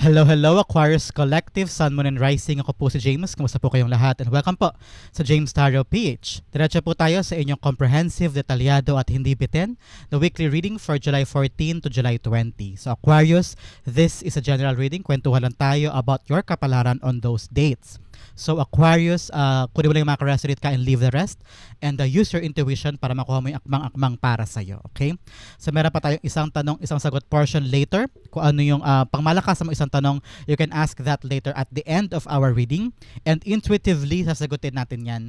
Hello, hello Aquarius Collective, Sun, Moon and Rising. Ako po si James. Kumusta po kayong lahat? And welcome po sa James Tarot PH. Diretso po tayo sa inyong comprehensive, detalyado at hindi bitin na weekly reading for July 14 to July 20. So Aquarius, this is a general reading. Kwentuhan lang tayo about your kapalaran on those dates. So Aquarius, kunin mo lang yung mga ka-resonate ka and leave the rest. And use your intuition para makuha mo yung akmang-akmang para sa'yo. Okay? So meron pa tayong isang tanong, isang sagot portion later. Kung ano yung pangmalakas mo isang tanong, you can ask that later at the end of our reading. And intuitively, sasagutin natin yan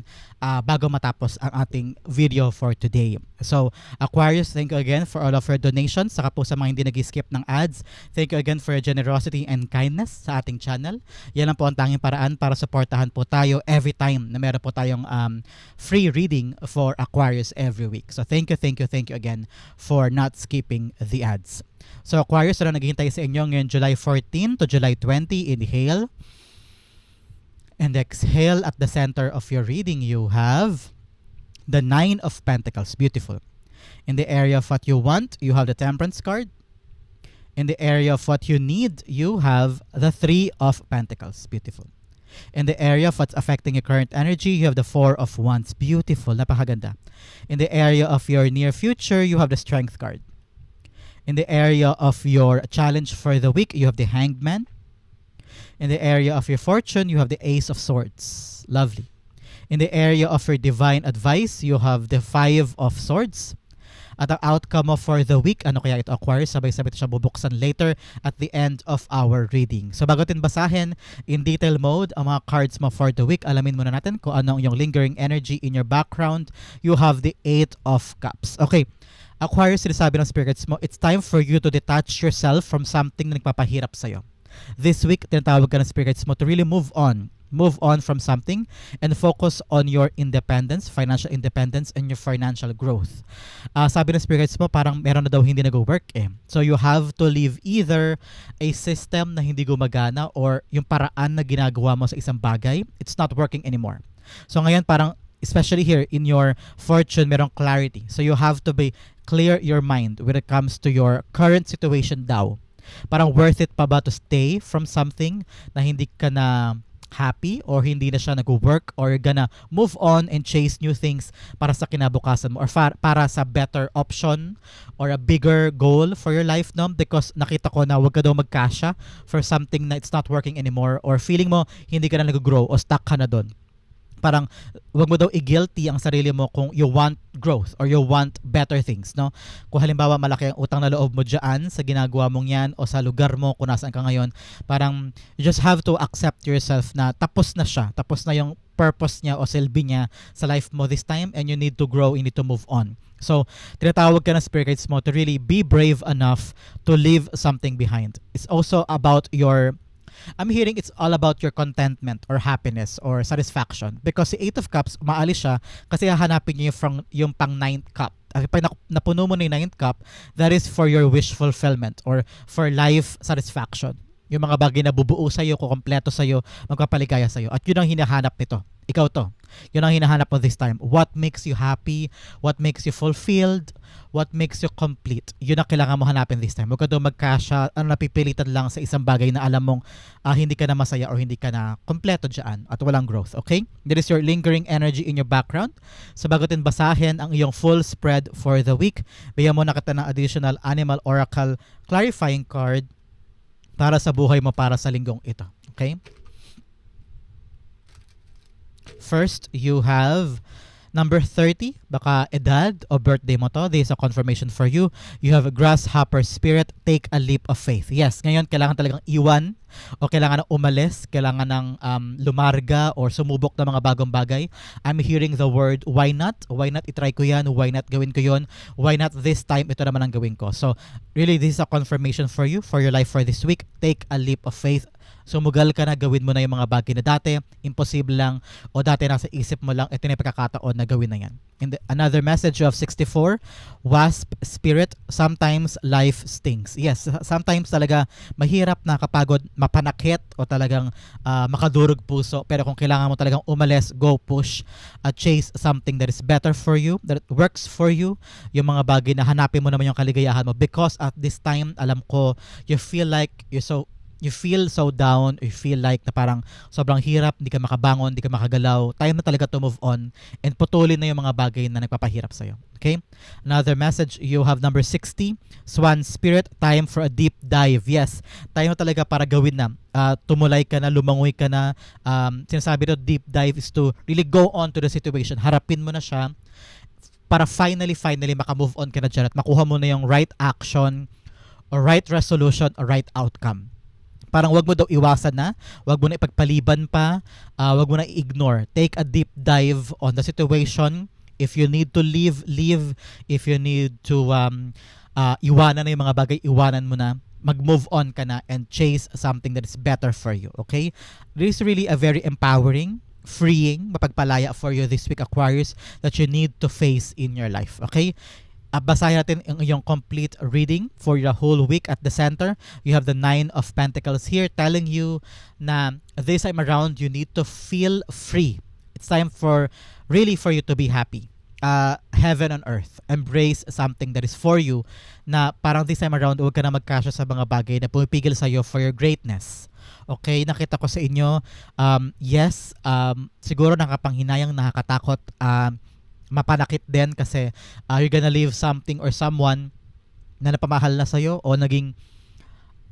bago matapos ang ating video for today. So Aquarius, thank you again for all of your donations. Saka po sa mga hindi nag-skip ng ads, thank you again for your generosity and kindness sa ating channel. Yan lang po ang tanging paraan para supportahan po tayo every time na meron po tayong free reading for Aquarius every week. So thank you again for not skipping the ads. So Aquarius, ano naghihintay sa inyo ngayon July 14 to July 20? Inhale and exhale. At the center of your reading, you have the Nine of Pentacles. Beautiful. In the area of what you want, you have the Temperance card. In the area of what you need, you have the Three of Pentacles. Beautiful. In the area of what's affecting your current energy, you have the Four of Wands. Beautiful. Napakaganda. In the area of your near future, you have the Strength card. In the area of your challenge for the week, you have the Hanged Man. In the area of your fortune, you have the Ace of Swords. Lovely. In the area of your divine advice, you have the Five of Swords. At ang outcome mo for the week, ano kaya ito Aquarius? Sabay-sabay ito siya bubuksan later at the end of our reading. So bago natin basahin in detail mode ang mga cards mo for the week, alamin muna natin kung ano yung lingering energy in your background. You have the Eight of Cups. Okay, Aquarius, sinasabi ng spirits mo, it's time for you to detach yourself from something na nagpapahirap sa'yo. This week, tinatawag ka ng spirits mo to really move on from something and focus on your independence, financial independence, and your financial growth. Sabi ng spirits mo, parang meron na daw hindi nag-work eh. So you have to leave either a system na hindi gumagana or yung paraan na ginagawa mo sa isang bagay, it's not working anymore. So ngayon parang, especially here in your fortune, merong clarity. So you have to be clear your mind when it comes to your current situation daw. Parang worth it pa ba to stay from something na hindi ka na happy or hindi na siya nag-work, or gonna move on and chase new things para sa kinabukasan mo or para sa better option or a bigger goal for your life, no? Because nakita ko na wag ka daw magkasya for something na it's not working anymore, or feeling mo hindi ka na nag-grow o stuck ka na doon. Parang wag mo daw i-guilty ang sarili mo kung you want growth or you want better things, no? Kung halimbawa malaki ang utang na loob mo dyan sa ginagawa mong yan o sa lugar mo kung nasaan ka ngayon, parang you just have to accept yourself na tapos na siya, tapos na yung purpose niya o silbi niya sa life mo this time, and you need to grow, you need to move on. So, tinatawag ka ng spirits mo to really be brave enough to leave something behind. It's also about your, I'm hearing it's all about your contentment or happiness or satisfaction, because si Eight of Cups, maalis siya kasi hahanapin niyo yung pang Ninth Cup. Pag napuno mo na yung Ninth Cup, that is for your wish fulfillment or for life satisfaction. Yung mga bagay na bubuo sa'yo, kukompleto sa'yo, magpapaligaya sa'yo. At yun ang hinahanap nito. Ikaw to. Yun ang hinahanap mo this time. What makes you happy? What makes you fulfilled? What makes you complete? Yun ang kailangan mo hanapin this time. Huwag ka daw magkasya, napipilitan lang sa isang bagay na alam mong hindi ka na masaya or hindi ka na kompleto dyan at walang growth. Okay? That is your lingering energy in your background. So bago tin basahin ang iyong full spread for the week, bigyan mo na kita ng additional Animal Oracle clarifying card para sa buhay mo para sa linggong ito. Okay? First, you have number 30. Baka edad o birthday mo to. This is a confirmation for you. You have a grasshopper spirit. Take a leap of faith. Yes, ngayon kailangan talagang iwan o kailangan ng umalis, kailangan ng lumarga or sumubok ng mga bagong bagay. I'm hearing the word, why not? Why not itry ko yan? Why not gawin ko yon? Why not this time? Ito naman ang gawin ko. So, really, this is a confirmation for you, for your life for this week. Take a leap of faith. Sumugal ka na, gawin mo na yung mga bagay na dati imposible lang o dati nasa isip mo lang, ito na yung pagkakataon na gawin na yan. Another message of 64, Wasp Spirit, sometimes life stings. Yes, sometimes talaga mahirap, nakapagod, mapanakit o talagang makadurog puso, pero kung kailangan mo talagang umalis, go push, chase something that is better for you, that works for you, yung mga bagay na hanapin mo naman yung kaligayahan mo, because at this time, alam ko, you feel like you feel so down, you feel like na parang sobrang hirap, hindi ka makabangon, hindi ka makagalaw, time na talaga to move on and putulin na yung mga bagay na nagpapahirap sa'yo. Okay? Another message, you have number 60, Swan Spirit, time for a deep dive. Yes, time na talaga para gawin na. Tumulay ka na, lumangoy ka na. Sinasabi ito, deep dive is to really go on to the situation. Harapin mo na siya para finally makamove on ka na dyan at makuha mo na yung right action or right resolution or right outcome. Parang wag mo daw iwasan na, wag mo na ipagpaliban pa, wag mo na i-ignore. Take a deep dive on the situation. If you need to leave. If you need to iwanan na yung mga bagay, iwanan mo na. Mag-move on ka na and chase something that is better for you. Okay? This is really a very empowering, freeing, mapagpalaya for you this week, Aquarius, that you need to face in your life. Okay? Basahin natin yung complete reading for the whole week. At the center, you have the 9 of Pentacles here telling you na this time around, you need to feel free. It's time for you to be happy. Heaven on earth. Embrace something that is for you na parang this time around, huwag ka na magkasya sa mga bagay na pumipigil sa'yo for your greatness. Okay, nakita ko sa inyo, yes, siguro nakapanghinayang, nakakatakot, mapanakit din kasi you're gonna leave something or someone na napamahal na sa'yo o naging,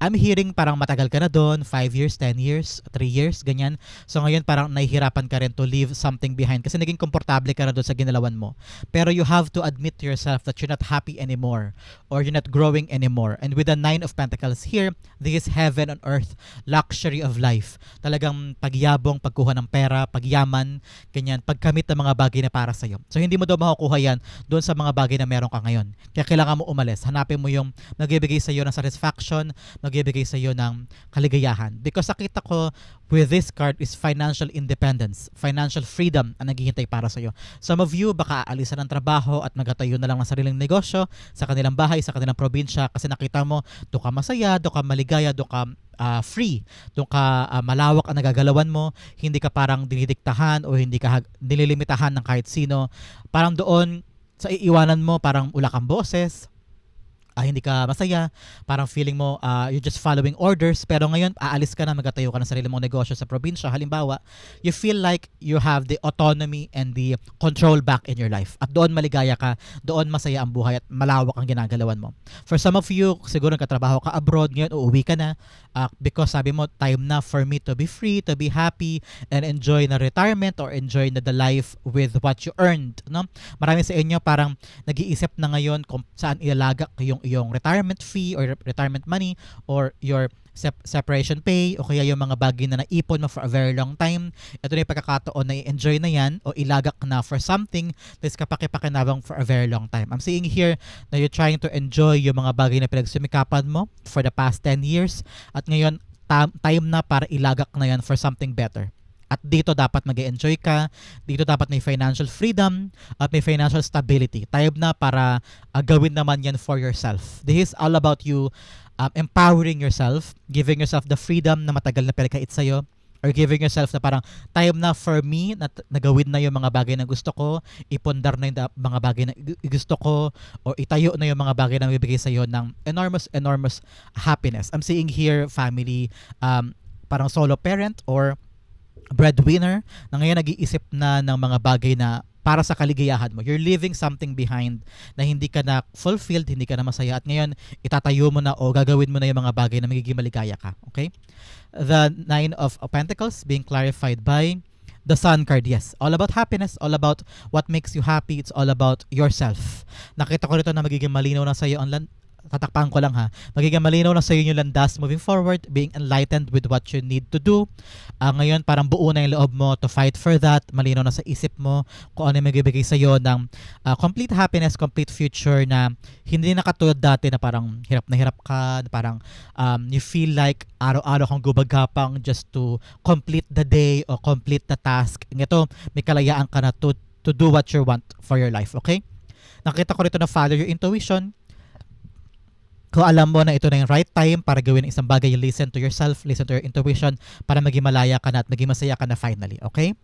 I'm hearing parang matagal ka na doon, 5 years, 10 years, 3 years, ganyan. So ngayon parang nahihirapan ka rin to leave something behind kasi naging komportable ka na doon sa ginalawan mo. Pero you have to admit to yourself that you're not happy anymore or you're not growing anymore. And with the 9 of Pentacles here, this is heaven on earth, luxury of life. Talagang pagyabong, pagkuha ng pera, pagyaman, ganyan, pagkamit ng mga bagay na para sa'yo. So hindi mo daw makukuha yan doon sa mga bagay na meron ka ngayon. Kaya kailangan mo umalis. Hanapin mo yung nagbibigay sa'yo ng satisfaction, nagbibigay sa iyo ng kaligayahan. Because nakita ko with this card is financial independence, financial freedom ang naghihintay para sa iyo. Some of you baka aalisan ng trabaho at magtatayo na lang ng sariling negosyo sa kanilang bahay, sa kanilang probinsya kasi nakita mo doon ka masaya, doon ka maligaya, doon ka free, doon ka malawak ang nagagalawan mo, hindi ka parang dinidiktahan o hindi ka nililimitahan ng kahit sino. Parang doon sa iiwanan mo parang wala kang boses, hindi ka masaya, parang feeling mo you're just following orders, pero ngayon aalis ka na, magtatayo ka ng sarili mong negosyo sa probinsya, halimbawa, you feel like you have the autonomy and the control back in your life. At doon maligaya ka, doon masaya ang buhay at malawak ang ginagalawan mo. For some of you, siguro nagkatrabaho ka abroad, ngayon uuwi ka na because sabi mo, time na for me to be free, to be happy, and enjoy na retirement or enjoy na the life with what you earned. No? Marami sa inyo parang nag-iisip na ngayon kung saan ilalagak yung retirement fee or retirement money or your separation pay o kaya yung mga bagay na naipon mo for a very long time. Ito na yung pagkakataon na i-enjoy na yan o ilagak na for something that's kapakipakinabang for a very long time. I'm seeing here na you're trying to enjoy yung mga bagay na pinagsumikapan mo for the past 10 years at ngayon time na para ilagak na yan for something better. At dito dapat mag-enjoy ka, dito dapat may financial freedom at may financial stability. Time na para gawin naman yan for yourself. This is all about you empowering yourself, giving yourself the freedom na matagal na pinakait sa'yo, or giving yourself na parang time na for me na nagawin na yung mga bagay na gusto ko, ipundar na yung mga bagay na gusto ko, o itayo na yung mga bagay na magbibigay sa'yo ng enormous happiness. I'm seeing here family, parang solo parent or breadwinner na ngayon nag-iisip na ng mga bagay na para sa kaligayahan mo. You're leaving something behind na hindi ka na fulfilled, hindi ka na masaya at ngayon itatayo mo na o gagawin mo na yung mga bagay na magiging maligaya ka. Okay? The 9 of Pentacles being clarified by the Sun card. Yes, all about happiness, all about what makes you happy. It's all about yourself. Nakita ko rito na magiging malinaw na sa iyo ang tatakpan ko lang ha. Magiging malinaw na sa iyo yung landas moving forward, being enlightened with what you need to do. Ngayon parang buo na yung loob mo to fight for that. Malinaw na sa isip mo kung ano yung magbibigay sa iyo ng complete happiness, complete future na hindi na katulad dati na parang hirap na hirap ka, na parang you feel like araw-araw kang gubagapang just to complete the day or complete the task. Ito, may kalayaan ka na to do what you want for your life. Okay? Nakita ko rito na follow your intuition. Kung alam mo na ito na yung right time para gawin ang isang bagay, listen to yourself, listen to your intuition para maging malaya ka na at maging masaya ka na finally. Okay?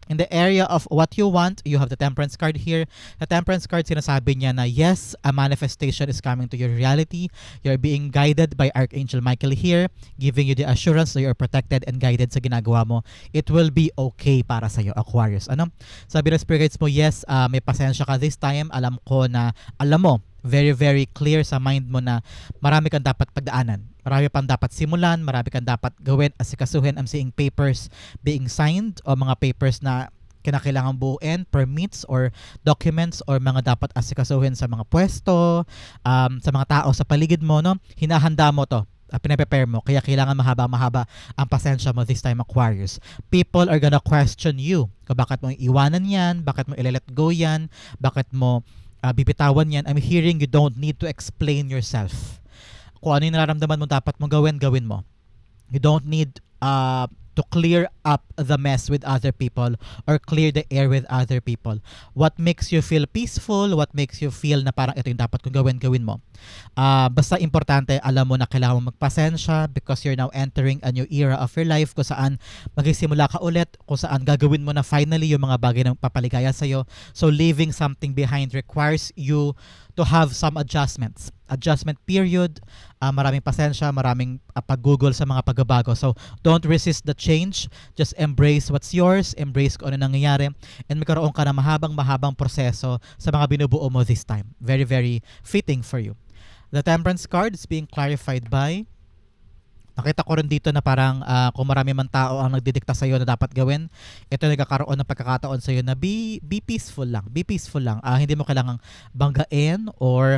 In the area of what you want, you have the Temperance card here. The Temperance card, sinasabi niya na yes, a manifestation is coming to your reality. You're being guided by Archangel Michael here, giving you the assurance that you're protected and guided sa ginagawa mo. It will be okay para sa'yo, Aquarius. Ano? Sabi ng Spirit Guides mo, yes, may pasensya ka this time. Alam ko na, alam mo, very, very clear sa mind mo na marami kang dapat pagdaanan. Marami pang dapat simulan, marami kang dapat gawin, asikasuhin. I'm seeing papers being signed o mga papers na kinakailangan buuin, permits or documents or mga dapat asikasuhin sa mga pwesto, sa mga tao sa paligid mo, no? Hinahanda mo to. Pinaprepare mo. Kaya kailangan mahaba-mahaba ang pasensya mo this time, Aquarius. People are gonna question you. Kung bakit mo iwanan yan, bakit mo i-let go yan, bakit mo bibitawan yan. I'm hearing you don't need to explain yourself. Kung ano yung nararamdaman mo dapat mo gawin, gawin mo. You don't need to clear up the mess with other people or clear the air with other people. What makes you feel peaceful, what makes you feel na parang ito yung dapat kong gawin, gawin mo. Basta importante, alam mo na kailangan mo magpasensya because you're now entering a new era of your life kung saan magsisimula ka ulit, kung saan gagawin mo na finally yung mga bagay na papaligaya sa'yo. So leaving something behind requires you to have some adjustments. Adjustment period, maraming pasensya, maraming paggugol sa mga pagbabago. So don't resist the change. Just embrace what's yours, embrace kung ano nangyayari, and magkaroon ka ng mahabang proseso sa mga binubuo mo this time. Very, very fitting for you. The Temperance card is being clarified by, nakita ko rin dito na parang kung marami man tao ang nagdidikta sa'yo na dapat gawin, ito nagkakaroon ng pagkakataon sa'yo na be peaceful lang. Be peaceful lang. Hindi mo kailangang banggain or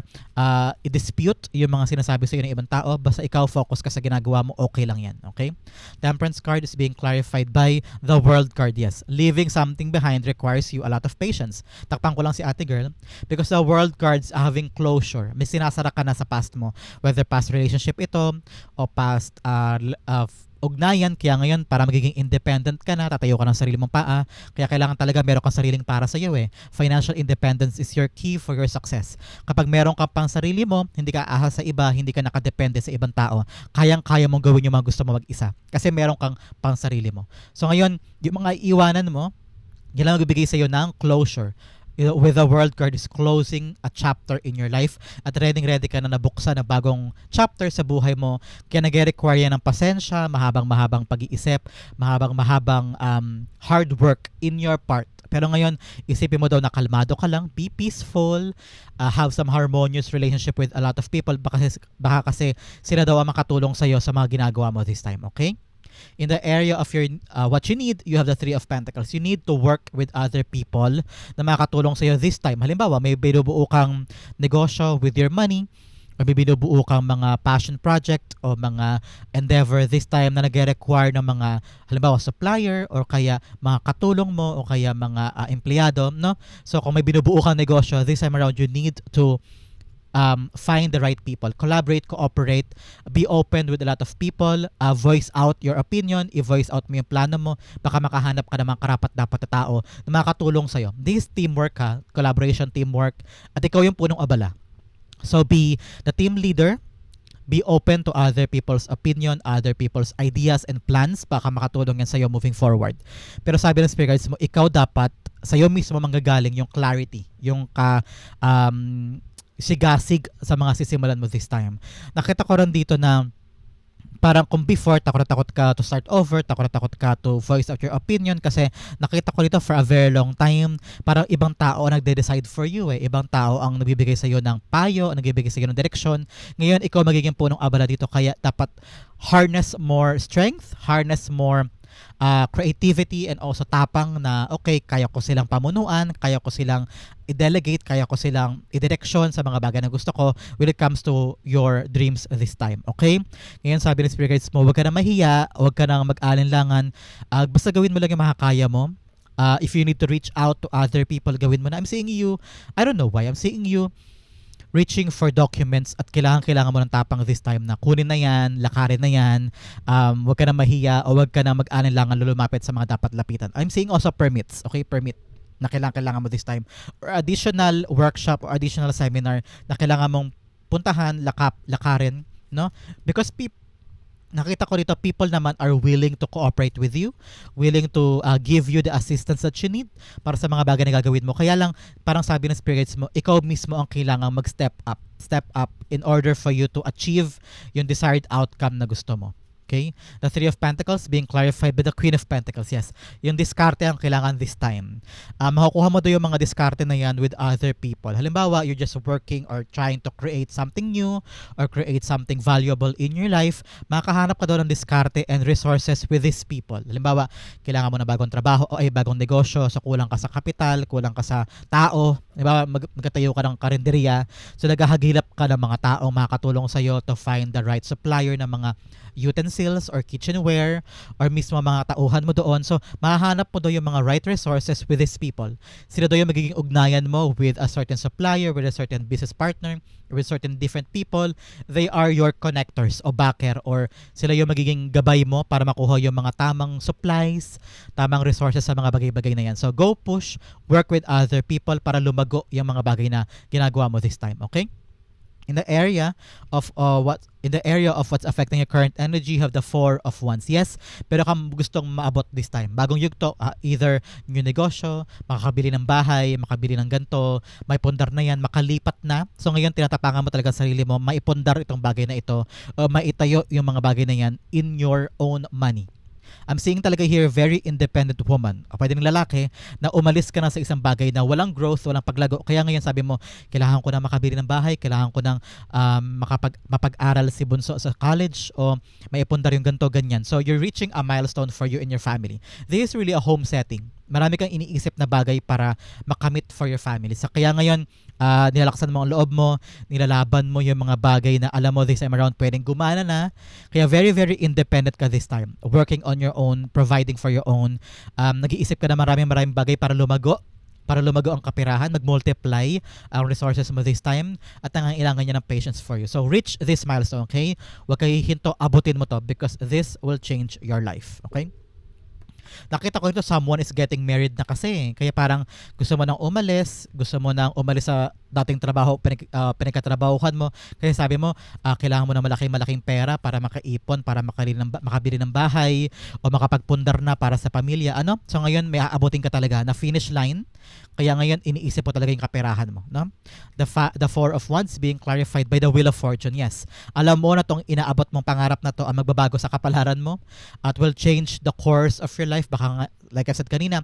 i-dispute yung mga sinasabi sa'yo ng ibang tao. Basta ikaw focus ka sa ginagawa mo, okay lang yan. Okay? Temperance card is being clarified by the World card. Yes, leaving something behind requires you a lot of patience. Takpan ko lang si ate girl because the World cards having closure. May sinasara ka na sa past mo. Whether past relationship ito o past ugnayan, kaya ngayon para magiging independent ka na, tatayo ka ng sarili mong paa, kaya kailangan talaga meron kang sariling para sa iyo eh. Financial independence is your key for your success. Kapag meron ka pang sarili mo, hindi ka ahas sa iba, hindi ka nakadepende sa ibang tao, kayang-kaya mong gawin yung mga gusto mo mag-isa kasi meron kang pang sarili mo. So ngayon, yung mga iiwanan mo, yan lang magbibigay sa iyo ng closure. With the World card is closing a chapter in your life at ready ka na nabuksan na bagong chapter sa buhay mo. Kaya nag-require yan ng pasensya, mahabang pag-iisip, mahabang hard work in your part. Pero ngayon, isipin mo daw na kalmado ka lang, be peaceful, have some harmonious relationship with a lot of people, baka kasi sila daw ang makatulong sa'yo sa mga ginagawa mo this time, okay? In the area of your what you need, you have the Three of Pentacles. You need to work with other people na makakatulong sa iyo this time. Halimbawa, may binubuo kang negosyo with your money, or may binubuo kang mga passion project o mga endeavor this time na nag-require ng mga halimbawa supplier or kaya mga katulong mo o kaya mga empleyado, no? So kung may binubuo kang negosyo this time around, you need to find the right people, collaborate, cooperate, be open with a lot of people, voice out your opinion, i-voice out mo yung plano mo, baka makahanap ka ng mga karapat-dapat na tao na makakatulong sa'yo. This teamwork collaboration, teamwork, at ikaw yung punong abala. So be the team leader, be open to other people's opinion, other people's ideas and plans, baka makatulong yan sa'yo moving forward. Pero sabi ng Spirit Guides mo, ikaw dapat, sa'yo mismo manggagaling yung clarity, yung sigasig sa mga sisimulan mo this time. Nakita ko rin dito na parang kung before, takot ka to start over, takot ka to voice out your opinion kasi nakita ko dito for a very long time, parang ibang tao ang nagde-decide for you eh. Ibang tao ang nagbibigay sa iyo ng payo, nagbibigay sa iyo ng direksyon. Ngayon, ikaw magiging punong abala dito kaya dapat harness more strength, harness more creativity and also tapang na okay, kaya ko silang pamunuan, kaya ko silang i-delegate, kaya ko silang i-direction sa mga bagay na gusto ko when it comes to your dreams this time. Okay? Ngayon sabi ng Spirit Guides mo, huwag ka na mahiya, huwag ka na mag-alinlangan, basta gawin mo lang yung makakaya mo. If you need to reach out to other people, gawin mo na. I'm seeing you, I don't know why, I'm seeing you reaching for documents at kailangan mo ng tapang this time na kunin na yan, lakarin na yan, huwag ka na mahiya o huwag ka na mag-alinlangan lumapit sa mga dapat lapitan. I'm seeing also permits, okay, permit na kailangan mo this time or additional workshop or additional seminar na kailangan mong puntahan, lakarin, no? Because nakita ko dito, people naman are willing to cooperate with you, willing to give you the assistance that you need para sa mga bagay na gagawin mo. Kaya lang, parang sabi ng spirits mo, ikaw mismo ang kailangang mag-step up. Step up in order for you to achieve yung desired outcome na gusto mo. Okay? The Three of Pentacles being clarified by the Queen of Pentacles. Yes, yung diskarte ang kailangan this time. Makukuha mo doon yung mga diskarte na yan with other people. Halimbawa, you're just working or trying to create something new or create something valuable in your life. Makahanap ka doon ng diskarte and resources with these people. Halimbawa, kailangan mo na bagong trabaho o ay bagong negosyo. So, kulang ka sa kapital, kulang ka sa tao. Halimbawa, magkatayo ka ng karinderya. So, naghahagilap ka ng mga taong makakatulong sa'yo to find the right supplier ng mga utensils or kitchenware or mismo mga tauhan mo doon. So, mahahanap mo doon yung mga right resources with these people. Sila doon yung magiging ugnayan mo with a certain supplier, with a certain business partner, with certain different people. They are your connectors o backer, or sila yung magiging gabay mo para makuha yung mga tamang supplies, tamang resources sa mga bagay-bagay na yan. So, go push, work with other people para lumago yung mga bagay na ginagawa mo this time. Okay? In the area of what's affecting your current energy, you have the Four of Wands. Yes, pero kung gustong maabot this time, bagong yugto, either new negosyo, makakabili ng bahay, makabili ng ganto, may pundar na yan, makalipat na. So ngayon tinatapangan mo talaga sa sarili mo, maipundar itong bagay na ito, o maitayo yung mga bagay na yan in your own money. I'm seeing talaga here very independent woman. O pwede ng lalaki na umalis ka na sa isang bagay na walang growth, walang paglago. Kaya ngayon sabi mo, kailangan ko na makabili ng bahay, kailangan ko nang mapag-aral si bunso sa college o maipundar yung ganto, ganyan. So you're reaching a milestone for you and your family. This is really a home setting. Marami kang iniisip na bagay para makamit for your family. So kaya ngayon, nilalaksan mo ang loob mo, nilalaban mo yung mga bagay na alam mo this time around pwedeng gumana na. Kaya very, very independent ka this time. Working on your own, providing for your own. Nag-iisip ka na maraming bagay para lumago ang kapirahan, mag-multiply ang resources mo this time, at nangangailangan niya ng patience for you. So reach this milestone, okay? Huwag kayo hinto, abutin mo to because this will change your life, okay? Nakita ko ito, someone is getting married na kasi. Kaya parang gusto mo nang umalis sa dating trabaho, pinagkatrabahuhan mo. Kaya sabi mo, kailangan mo ng malaking pera para makaipon, para makabili ng bahay, o makapagpundar na para sa pamilya. Ano? So ngayon, may aabutin ka talaga na finish line. Kaya ngayon, iniisip mo talaga yung kaperahan mo. No? The Four of Wands being clarified by the Wheel of Fortune. Yes. Alam mo na tong inaabot mong pangarap na to ang magbabago sa kapalaran mo at will change the course of your life. Baka nga, like I said kanina,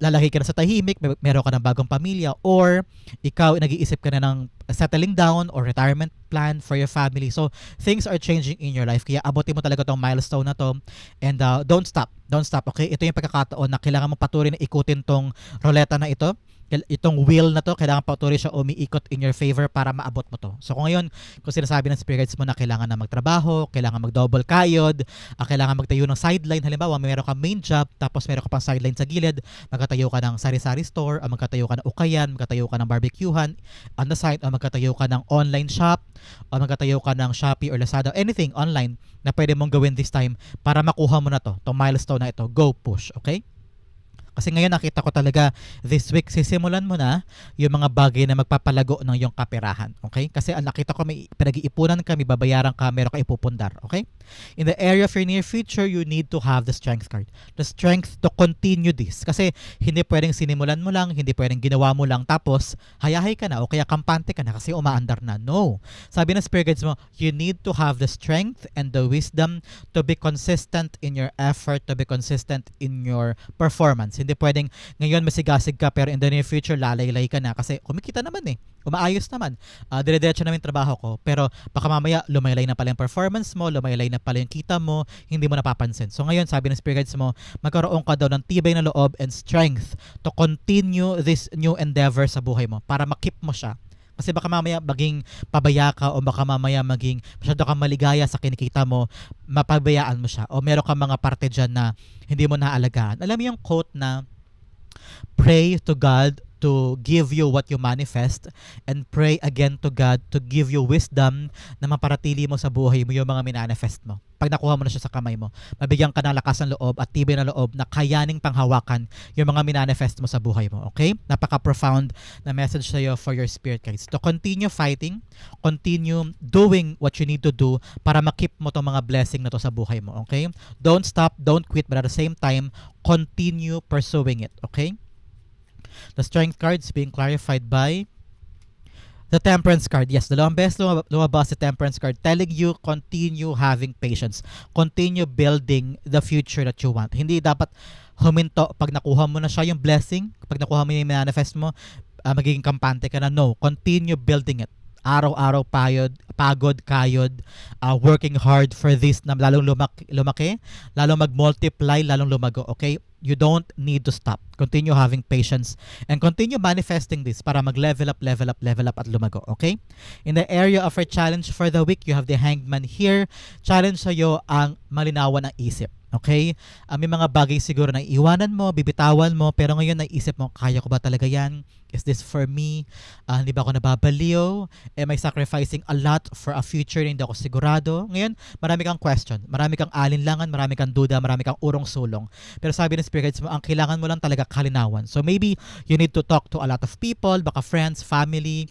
lalaki ka na sa tahimik, meron ka ng bagong pamilya, or ikaw nag-iisip ka na ng settling down or retirement plan for your family. So, things are changing in your life. Kaya abutin mo talaga tong milestone na to. And don't stop. Don't stop, okay? Ito yung pagkakataon na kailangan mo patuloy na ikutin tong roleta na ito. Itong wheel na to, kailangan patuloy siya umiikot in your favor para maabot mo to. So kung ngayon, kung sinasabi ng spirits mo na kailangan na magtrabaho, kailangan mag-double kayod, kailangan magtayo ng sideline, halimbawa meron ka main job, tapos meron ka pang sideline sa gilid, magkatayo ka ng sari-sari store, o magkatayo ka ng ukayan, magkatayo ka ng barbecuehan on the side, o magkatayo ka ng online shop, o magkatayo ka ng Shopee or Lazada, anything online na pwede mong gawin this time para makuha mo na to, itong milestone na ito. Go push, okay? Kasi ngayon nakita ko talaga this week sisimulan mo na yung mga bagay na magpapalago ng iyong kaperahan. Okay? Kasi nakita ko may pinag-iipunan ka, may babayaran ka, meron ka ipupundar. Okay? In the area of your near future, you need to have the strength card. The strength to continue this. Kasi hindi pwedeng sinimulan mo lang, hindi pwedeng ginawa mo lang, tapos hayahay ka na o kaya kampante ka na kasi umaandar na. No. Sabi ng spirit guides mo, you need to have the strength and the wisdom to be consistent in your effort, to be consistent in your performance. Hindi pwedeng ngayon masigasig ka pero in the near future lalaylay ka na kasi kumikita naman umaayos naman, dire-diretso naman yung trabaho ko, pero baka mamaya lumaylay na pala yung performance mo, lumaylay na pala yung kita mo, hindi mo napapansin. So ngayon sabi ng spirit guides mo, magkaroon ka daw ng tibay na loob and strength to continue this new endeavor sa buhay mo para makip mo siya. Kasi baka mamaya maging pabaya ka o baka mamaya maging masyado kang maligaya sa kinikita mo, mapabayaan mo siya. O meron kang mga parte dyan na hindi mo naaalagaan. Alam mo yung quote na, pray to God to give you what you manifest, and pray again to God to give you wisdom na maparatili mo sa buhay mo yung mga minanifest mo. Pag nakuha mo na siya sa kamay mo, mabigyan ka ng lakas ng loob at tibay ng loob na kayaning panghawakan yung mga minanifest mo sa buhay mo. Okay? Napaka-profound na message sa'yo for your spirit guides. To continue fighting, continue doing what you need to do para makip mo tong mga blessing na to sa buhay mo. Okay? Don't stop, don't quit, but at the same time, continue pursuing it. Okay? The strength card is being clarified by the temperance card. Yes, dalawang beses lumabas the temperance card telling you continue having patience. Continue building the future that you want. Hindi dapat huminto pag nakuha mo na siya yung blessing, pag nakuha mo yung manifest mo, magiging kampante ka na. No, continue building it. Araw-araw pagod, kayod, working hard for this na lalong lumaki, lalong mag-multiply, lalong lumago. Okay? You don't need to stop. Continue having patience and continue manifesting this para mag-level up at lumago. Okay? In the area of our challenge for the week, you have the Hangman here. Challenge sa'yo ang malinawan ng isip. Okay? May mga bagay siguro na iiwanan mo, bibitawan mo, pero ngayon naisip mo, kaya ko ba talaga yan? Is this for me? Hindi ba ako nababaliw? Am I sacrificing a lot for a future na hindi ako sigurado? Ngayon, marami kang question, marami kang alinlangan, marami kang duda, marami kang urong-sulong. Pero sabi ng Spirit Guides mo, ang kailangan mo lang talaga kalinawan. So maybe you need to talk to a lot of people, baka friends, family,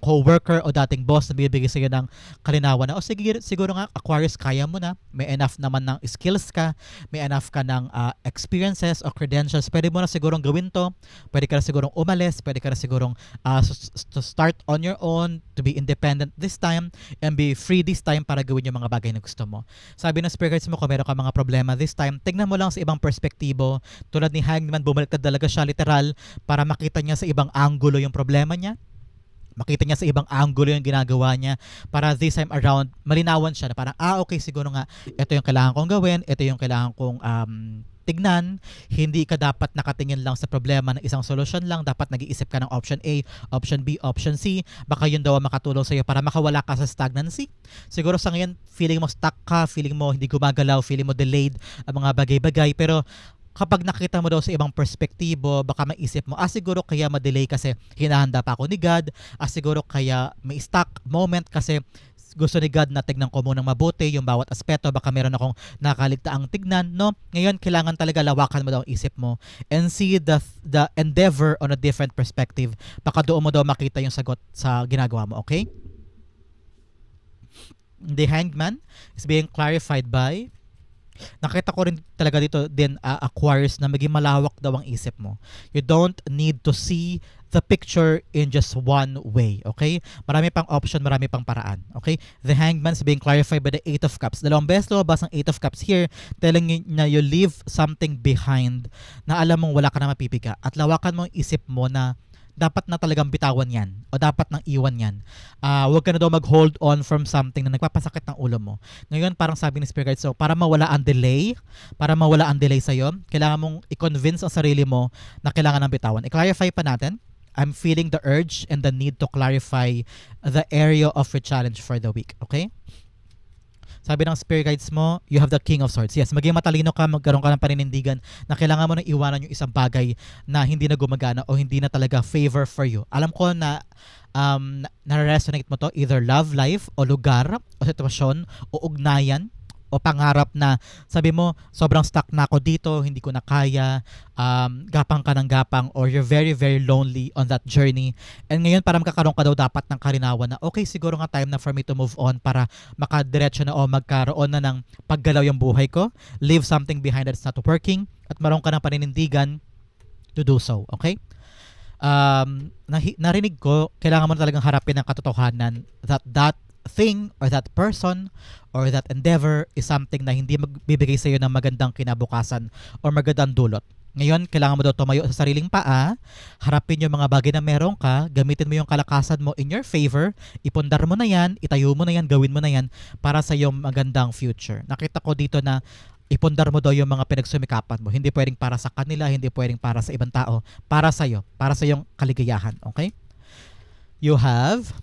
co-worker o dating boss na bibigay sa'yo ng kalinawan na, siguro nga, Aquarius, kaya mo na, may enough naman ng skills ka, may enough ka ng experiences o credentials, pwede mo na sigurong gawin to, pwede ka na sigurong umalis, pwede ka na sigurong to start on your own, to be independent this time, and be free this time para gawin yung mga bagay na gusto mo. Sabi ng Spirit Guides mo, kung meron ka mga problema this time, tignan mo lang sa ibang perspektibo, tulad ni Hangman, bumaliktad talaga siya literal para makita niya sa ibang angulo yung problema niya, makita niya sa ibang angulo yung ginagawa niya para this time around malinawan siya na parang okay, siguro nga ito yung kailangan kong gawin, ito yung kailangan kong tignan. Hindi ka dapat nakatingin lang sa problema ng isang solusyon lang, dapat nag-iisip ka ng option A, option B, option C. Baka yun daw ang makatulong sa iyo para makawala ka sa stagnancy. Siguro sa ngayon feeling mo stuck ka, feeling mo hindi gumagalaw, feeling mo delayed ang mga bagay-bagay, pero kapag nakita mo daw sa ibang perspektibo, baka maisip mo, siguro kaya ma-delay kasi hinahanda pa ako ni God, siguro kaya may stuck moment kasi gusto ni God na tignan ko munang mabuti yung bawat aspeto, baka meron akong nakaligtaang tignan, no? Ngayon, kailangan talaga lawakan mo daw ang isip mo and see the endeavor on a different perspective. Baka doon mo daw makita yung sagot sa ginagawa mo, okay? The Hangman is being clarified by, nakita ko rin talaga dito din Aquarius na maging malawak daw ang isip mo. You don't need to see the picture in just one way. Okay? Marami pang option, marami pang paraan. Okay? The Hangman is being clarified by the Eight of Cups. Dalawang beses lumabas ang Eight of Cups here, telling you na you leave something behind na alam mong wala ka na mapipiga. At lawakan mo ang isip mo na dapat na talagang bitawan yan o dapat nang iwan yan. Huwag ka na daw mag-hold on from something na nagpapasakit ng ulo mo. Ngayon, parang sabi ni Spirit Guides, so para mawala ang delay sa'yo, kailangan mong i-convince ang sarili mo na kailangan ng bitawan. I-clarify pa natin. I'm feeling the urge and the need to clarify the area of your challenge for the week. Okay? Sabi ng Spirit Guides mo, you have the King of Swords. Yes, maging matalino ka, magkaroon ka ng paninindigan na kailangan mo nang iwanan yung isang bagay na hindi na gumagana o hindi na talaga favor for you. Alam ko na na-resonate mo to, either love life o lugar o sitwasyon o ugnayan o pangarap na sabi mo, sobrang stuck na ako dito, hindi ko na kaya, gapang ka ng gapang, or you're very, very lonely on that journey. And ngayon, parang magkakaroon ka daw dapat ng kalinawan na, okay, siguro nga time na for me to move on para makadiretso na o magkaroon na ng paggalaw yung buhay ko, leave something behind that's not working, at maroon ka ng paninindigan to do so. Okay? Narinig ko, kailangan mo na talagang harapin ang katotohanan that thing or that person or that endeavor is something na hindi magbibigay sa iyo ng magandang kinabukasan or magandang dulot. Ngayon, kailangan mo daw tumayo sa sariling paa, harapin yung mga bagay na meron ka, gamitin mo yung kalakasan mo in your favor, ipundar mo na yan, itayo mo na yan, gawin mo na yan para sa iyong magandang future. Nakita ko dito na ipundar mo daw yung mga pinagsumikapan mo. Hindi pwedeng para sa kanila, hindi pwedeng para sa ibang tao, para sa iyo, para sa iyong kaligayahan. Okay? You have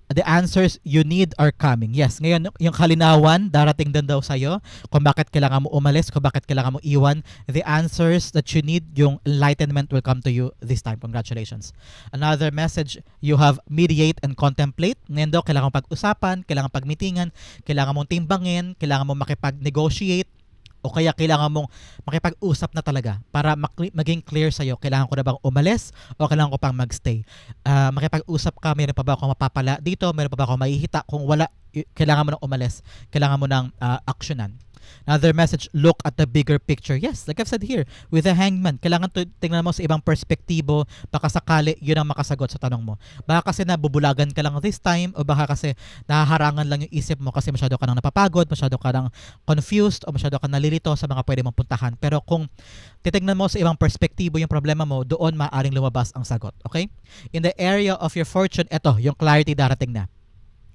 The answers you need are coming. Yes, ngayon yung kalinawan darating din daw sa'yo kung bakit kailangan mo umalis, kung bakit kailangan mo iwan. The answers that you need, yung enlightenment will come to you this time. Congratulations. Another message, you have mediate and contemplate. Ngayon daw, kailangan mong pag-usapan, kailangan pagmitingan, kailangan mong timbangin, kailangan mong makipag-negotiate, o kaya kailangan mong makipag-usap na talaga para maging clear sa'yo, kailangan ko na bang umalis o kailangan ko pang magstay. Makipag-usap ka, meron pa ba ako mapapala dito, meron pa ba ako mahihita, kung wala, kailangan mo nang umalis, kailangan mo nang aksyonan. Another message, look at the bigger picture. Yes, like I've said here, with the hangman, kailangan tingnan mo sa ibang perspektibo, baka sakali yun ang makasagot sa tanong mo. Baka kasi nabubulagan ka lang this time, o baka kasi nahaharangan lang yung isip mo kasi masyado ka nang napapagod, masyado ka nang confused, o masyado ka nalilito sa mga pwede mong puntahan. Pero kung titignan mo sa ibang perspektibo yung problema mo, doon maaaring lumabas ang sagot. Okay? In the area of your fortune, eto, yung clarity darating na.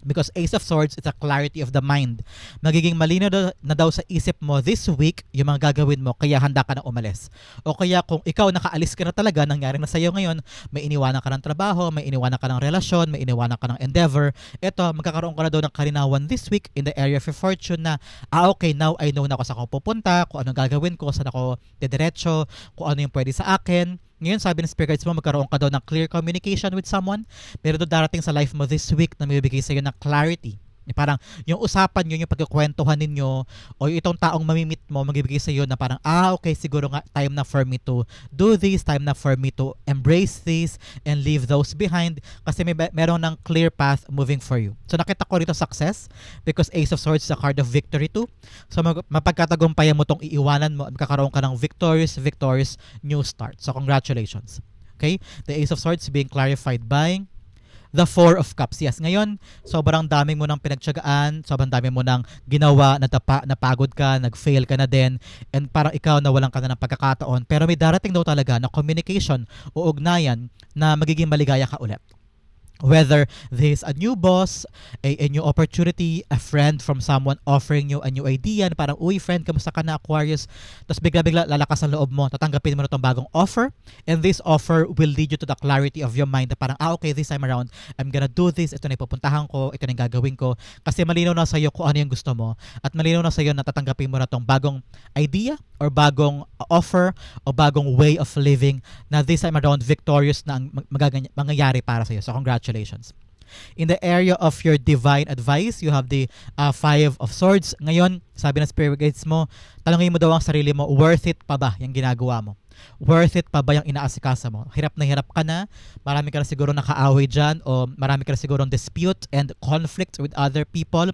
Because Ace of Swords, it's a clarity of the mind. Magiging malino na daw sa isip mo this week yung mga gagawin mo, kaya handa ka na umalis. O kaya kung ikaw nakaalis ka na talaga, nangyari na sa'yo ngayon, may iniwanan ka ng trabaho, may iniwanan ka ng relasyon, may iniwanan ka ng endeavor, eto, magkakaroon ka na daw ng kalinawan this week in the area of your fortune na, okay, now I know na ako saan ako pupunta, kung anong gagawin ko, saan ako didiretso, kung ano yung pwede sa akin. Ngayon, sabi ng spirit guides mo, magkaroon ka daw ng clear communication with someone. Meron daw darating sa life mo this week na may bibigay sa'yo ng clarity. Parang yung usapan nyo, yung pagkukwentuhan ninyo, o yung itong taong mamimit mo, magbibigay sa'yo na parang, okay, siguro nga, time na for me to do this, time na for me to embrace this, and leave those behind, kasi meron ng clear path moving for you. So nakita ko rito success, because Ace of Swords is a card of victory too. So mapagkatagumpayan mo tong iiwanan mo, magkakaroon ka ng victorious new start. So congratulations. Okay? The Ace of Swords being clarified by the Four of Cups. Yes, ngayon, sobrang daming mo nang pinagtiyagaan, sobrang daming mo nang ginawa, napagod ka, nag-fail ka na din, and parang ikaw nawalan ka na ng pagkakataon. Pero may darating daw talaga na communication o ugnayan na magiging maligaya ka ulit. Whether this is a new boss, a new opportunity, a friend from someone offering you a new idea, na parang, uy friend, kamusta ka na, Aquarius? Tapos bigla-bigla lalakas ang loob mo, tatanggapin mo na itong bagong offer, and this offer will lead you to the clarity of your mind na parang, okay, this time around, I'm gonna do this, ito na yung pupuntahan ko, ito na yung gagawin ko, kasi malinaw na sa'yo kung ano yung gusto mo, at malinaw na sa'yo na tatanggapin mo na itong bagong idea, or bagong offer, o bagong way of living, na this time around, victorious na ang mangyayari para sa'yo. So congratulations. In the area of your divine advice, you have the Five of Swords. Ngayon, sabi ng spirit guides mo, talangin mo daw ang sarili mo, worth it pa ba yung ginagawa mo? Worth it pa ba yung inaasikasa mo? Hirap na hirap ka na, marami ka na siguro nakaaway dyan, o marami ka na siguro dispute and conflict with other people.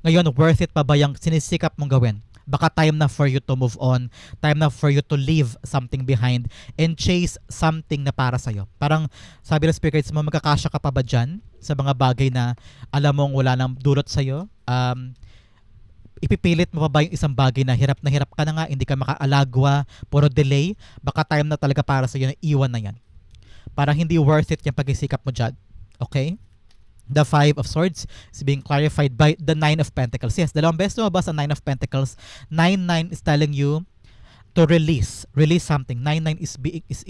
Ngayon, worth it pa ba yung sinisikap mong gawin? Baka time na for you to move on, time na for you to leave something behind and chase something na para sa'yo. Parang sabi ng spirits mo, magkakasya ka pa ba dyan sa mga bagay na alam mong wala nang dulot sa'yo? Ipipilit mo pa ba yung isang bagay na hirap ka na nga, hindi ka makaalagwa, puro delay? Baka time na talaga para sa'yo na iwan na yan. Parang hindi worth it yung pag-isikap mo dyan. Okay? The Five of Swords is being clarified by the Nine of Pentacles. Yes, dalawang beses lumabas ang Nine of Pentacles. 9-9 is telling you to release something. 9-9 is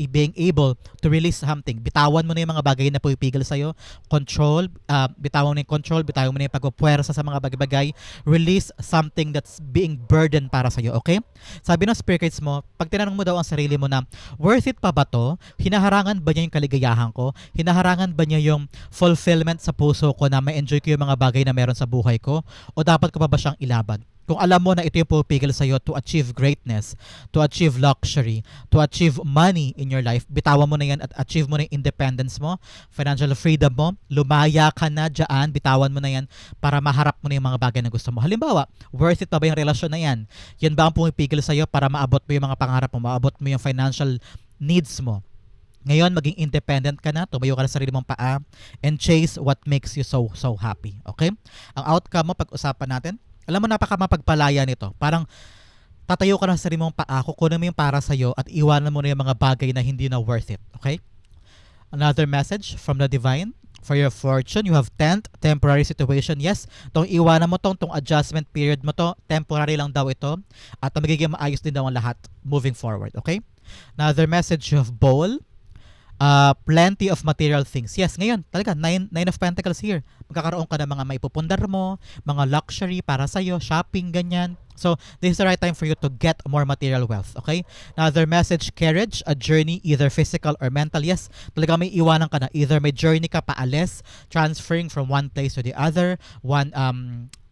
being able to release something. Bitawan mo na yung mga bagay na pupipigil sa'yo. Control, bitawan mo na yung control, bitawan mo na yung pagpupuwersa sa mga bagay-bagay. Release something that's being burden para sa'yo, okay? Sabi ng spirit guides mo, pag tinanong mo daw ang sarili mo na, worth it pa ba to? Hinaharangan ba niya yung kaligayahan ko? Hinaharangan ba niya yung fulfillment sa puso ko na ma-enjoy ko yung mga bagay na meron sa buhay ko? O dapat ko pa ba siyang ilaban? Kung alam mo na ito yung pupigil sa'yo to achieve greatness, to achieve luxury, to achieve money in your life, bitawan mo na yan at achieve mo na yung independence mo, financial freedom mo, lumaya ka na dyan, bitawan mo na yan para maharap mo na yung mga bagay na gusto mo. Halimbawa, worth it pa ba yung relasyon na yan? Yan ba ang pumipigil sa'yo para maabot mo yung mga pangarap mo, maabot mo yung financial needs mo? Ngayon, maging independent ka na, tumayo ka na sa sarili mong paa, and chase what makes you so happy. Okay? Ang outcome mo, pag-usapan natin, alam mo, napaka-mapagpalaya nito. Parang tatayo ka na sa sarili mong paa, kukunin mo yung para sa'yo at iwanan mo na yung mga bagay na hindi na worth it. Okay? Another message from the divine. For your fortune, you have 10th, temporary situation. Yes, itong iwanan mo tong adjustment period mo to, temporary lang daw ito. At magiging maayos din daw ang lahat moving forward. Okay? Another message, you have bowl. Plenty of material things. Yes, ngayon, talaga, nine of Pentacles here. Magkakaroon ka ng mga maipupundar mo, mga luxury para sa'yo, shopping, ganyan. So, this is the right time for you to get more material wealth, okay? Another message, carriage, a journey, either physical or mental. Yes, talaga may iwanan ka na. Either may journey ka paalis, transferring from one place to the other, one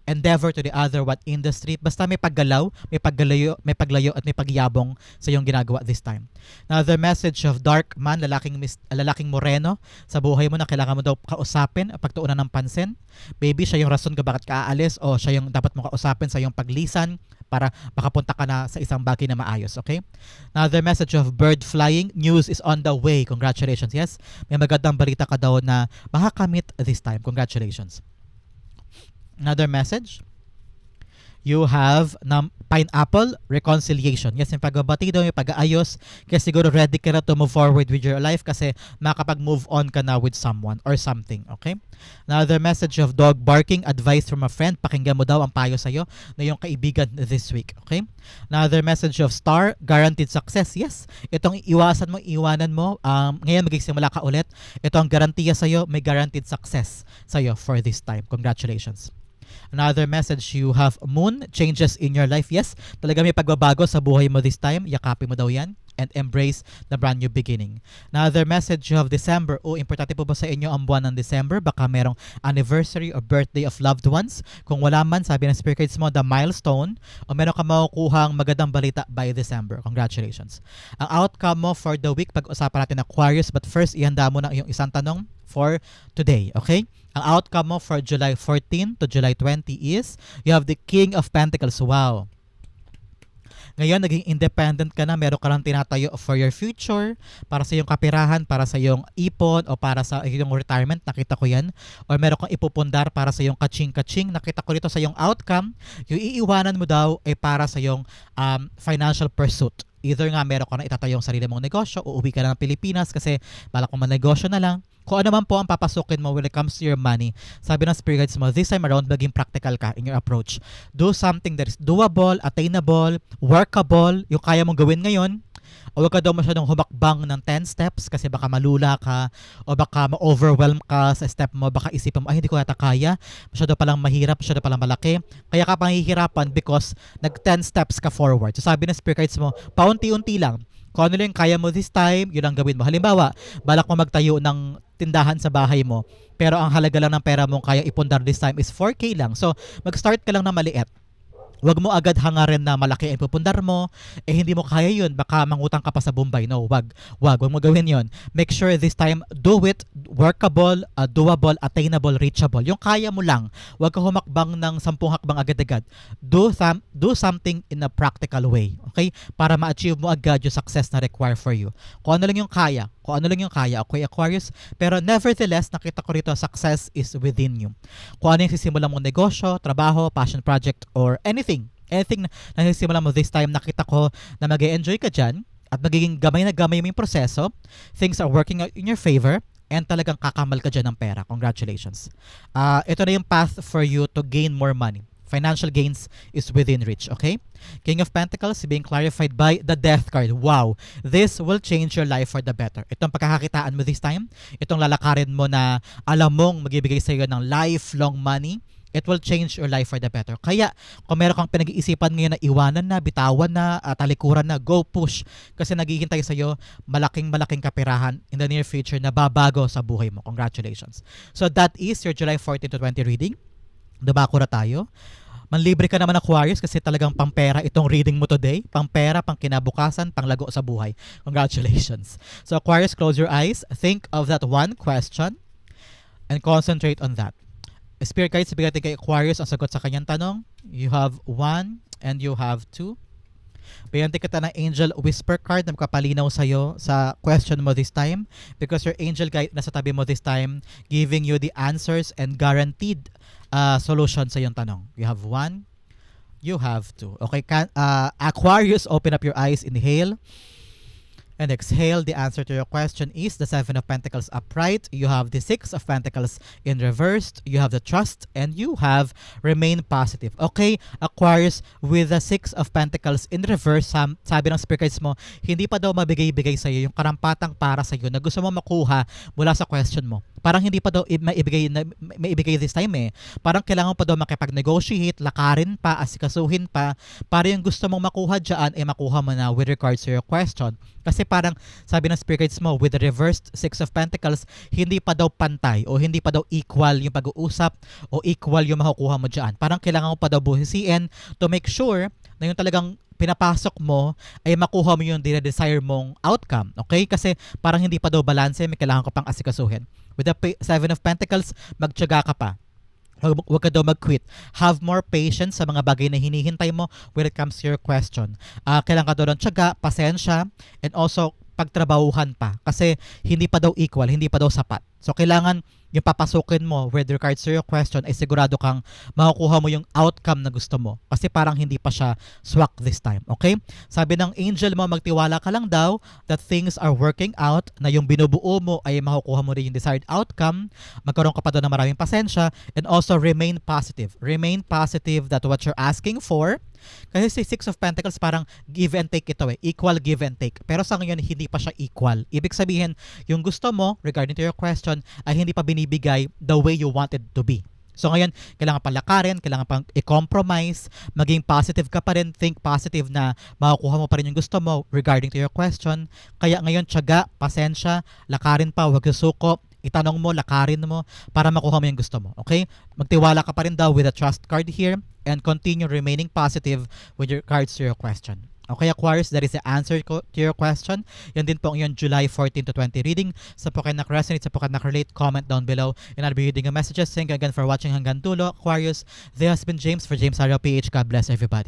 endeavor to the other, what industry. Basta may paggalaw, may paglayo at may pagyabong sa iyong ginagawa this time. Another message of dark man, lalaking moreno sa buhay mo na kailangan mo daw kausapin, pagtuunan ng pansin. Maybe siya yung rason ka bakit ka aalis o siya yung dapat mo kausapin sa iyong paglisan para makapunta ka na sa isang bagay na maayos, okay? Another message of bird flying, news is on the way. Congratulations. Yes, may magandang balita ka daw na makakamit this time. Congratulations. Another message, you have pineapple, reconciliation. Yes, yung pagbabati daw, yung pag-aayos, kaya siguro ready ka na to move forward with your life kasi makapag-move on ka na with someone or something, okay? Another message of dog barking, advice from a friend, pakinggan mo daw ang payo sa'yo na yung kaibigan this week, okay? Another message of star, guaranteed success. Yes, itong iwanan mo, ngayon magsisimula ka ulit, ito ang garantiya sa'yo, may guaranteed success sa'yo for this time. Congratulations. Another message, you have moon, changes in your life. Yes, talaga may pagbabago sa buhay mo this time. Yakapin mo daw yan and embrace the brand new beginning. Another message, you have December. Importante po ba sa inyo ang buwan ng December? Baka merong anniversary or birthday of loved ones. Kung wala man, sabi ng spirit guides mo, the milestone, o meron ka makukuhang magandang balita by December. Congratulations. Ang outcome mo for the week, pag-usapan natin Aquarius, but first, ihanda mo na iyong isang tanong for today, okay? Ang outcome mo for July 14 to July 20 is, you have the King of Pentacles. Wow. Ngayon, naging independent ka na, meron ka lang tinatayo for your future, para sa iyong kapirahan, para sa iyong ipon, o para sa iyong retirement, nakita ko yan. Or meron kang ipupundar para sa iyong kaching-kaching, nakita ko dito sa iyong outcome, yung iiwanan mo daw ay para sa iyong financial pursuit. Either nga meron ka na itatayong sarili mong negosyo, uuwi ka na ng Pilipinas kasi balak mo manegosyo na lang. Kung ano man po ang papasukin mo when it comes to your money, sabi ng spirit guides mo, this time around, maging practical ka in your approach. Do something that is doable, attainable, workable, yung kaya mong gawin ngayon. O wag ka daw masyadong humakbang ng 10 steps kasi baka malula ka o baka ma-overwhelm ka sa step mo. Baka isipin mo, ay hindi ko yata kaya. Masyado palang mahirap, masyado palang malaki. Kaya ka pangihirapan because nag 10 steps ka forward. So sabi ng spirit guides mo, paunti-unti lang. Kung ano lang kaya mo this time, yun ang gawin mo. Halimbawa, balak mo magtayo ng tindahan sa bahay mo, pero ang halaga lang ng pera mong kaya ipundar this time is 4K lang. So, mag-start ka lang na maliit. Huwag mo agad hangarin na malaki ang pupundar mo. Hindi mo kaya yun. Baka mangutang ka pa sa Bombay. No, wag mo gawin yun. Make sure this time, do it workable, doable, attainable, reachable. Yung kaya mo lang. Huwag ka humakbang ng 10 hakbang agad-agad. Do something in a practical way. Okay? Para ma-achieve mo agad yung success na require for you. Kung ano lang yung kaya. Okay, Aquarius? Pero nevertheless, nakita ko rito, success is within you. Kung ano yung sisimulan mong negosyo, trabaho, passion project, or anything na sisimulan mo this time, nakita ko na mag-e-enjoy ka dyan at magiging gamay na gamay mo yung proseso. Things are working out in your favor and talagang kakamal ka dyan ng pera. Congratulations. Ito na yung path for you to gain more money. Financial gains is within reach, okay? King of Pentacles being clarified by the Death card. Wow! This will change your life for the better. Itong pagkakakitaan mo this time, itong lalakarin mo na alam mong magbibigay sa iyo ng lifelong money, it will change your life for the better. Kaya, kung meron kang pinag-iisipan ngayon na iwanan na, bitawan na, talikuran na, go push. Kasi naghihintay sa iyo malaking kapirahan in the near future na babago sa buhay mo. Congratulations. So that is your July 14 to 20 reading. Dumako na tayo. Manlibre ka naman, Aquarius, kasi talagang pampera itong reading mo today. Pampera, pang kinabukasan, panglago sa buhay. Congratulations. So Aquarius, close your eyes. Think of that one question and concentrate on that. Spirit guides, bigyan kay Aquarius ang sagot sa kanyang tanong. You have 1 and you have 2. Bigyan kita ng angel whisper card na makapalinaw sa'yo sa question mo this time because your angel guide nasa tabi mo this time giving you the answers and guaranteed solution sa iyong tanong. You have 1, you have 2. Okay, Aquarius, open up your eyes, inhale, And exhale, the answer to your question is the Seven of Pentacles upright. You have the Six of Pentacles in reversed. You have the Trust. And you have Remain Positive. Okay, Aquarius, with the Six of Pentacles in reverse, sabi ng spirit guides mo, hindi pa daw mabigay-bigay sa'yo yung karampatang para sa'yo na gusto mo makuha mula sa question mo. Parang hindi pa daw maibigay this time eh. Parang kailangan pa daw makipag-negotiate, lakarin pa, asikasuhin pa, para yung gusto mong makuha dyan ay makuha mo na with regards to your question. Kasi parang sabi ng spirit guides mo, with the reversed Six of Pentacles, hindi pa daw pantay o hindi pa daw equal yung pag-uusap o equal yung makukuha mo dyan. Parang kailangan mo pa daw buhisiin to make sure na yung talagang pinapasok mo ay makuha mo yung desire mong outcome. Okay? Kasi parang hindi pa daw balance, may kailangan ka pang asikasuhin. With the Seven of Pentacles, magtiyaga ka pa. Huwag ka daw mag-quit. Have more patience sa mga bagay na hinihintay mo when it comes to your question. Kailangan ka daw ng tiyaga, pasensya, and also pagtrabahuhan pa. Kasi hindi pa daw equal, hindi pa daw sapat. So kailangan yung papasukin mo with regards to your question ay sigurado kang makukuha mo yung outcome na gusto mo. Kasi parang hindi pa siya swak this time. Okay? Sabi ng angel mo, magtiwala ka lang daw that things are working out, na yung binubuo mo ay makukuha mo rin yung desired outcome. Magkaroon ka pa doon ng maraming pasensya, and also remain positive. Remain positive that what you're asking for. Kasi si Six of Pentacles parang give and take ito eh. Equal give and take. Pero sa ngayon, hindi pa siya equal. Ibig sabihin, yung gusto mo regarding to your question ay hindi pa binibigay the way you want it to be. So ngayon, kailangan pa lakarin, kailangan pang i-compromise, maging positive ka pa rin, think positive na makukuha mo pa rin yung gusto mo regarding to your question. Kaya ngayon, tiyaga, pasensya, lakarin pa, huwag susuko, itanong mo, lakarin mo para makuha mo yung gusto mo. Okay? Magtiwala ka pa rin daw with a trust card here and continue remaining positive with regards to your question. Okay, Aquarius, that is the answer to your question. Yan din po ang iyong July 14 to 20 reading. Sa po kayo nak-resonate, sa po kayo nak-relate, comment down below. And I'll be reading your messages. Thank you again for watching hanggang dulo. Aquarius, this has been James for James Arrow PH. God bless everybody.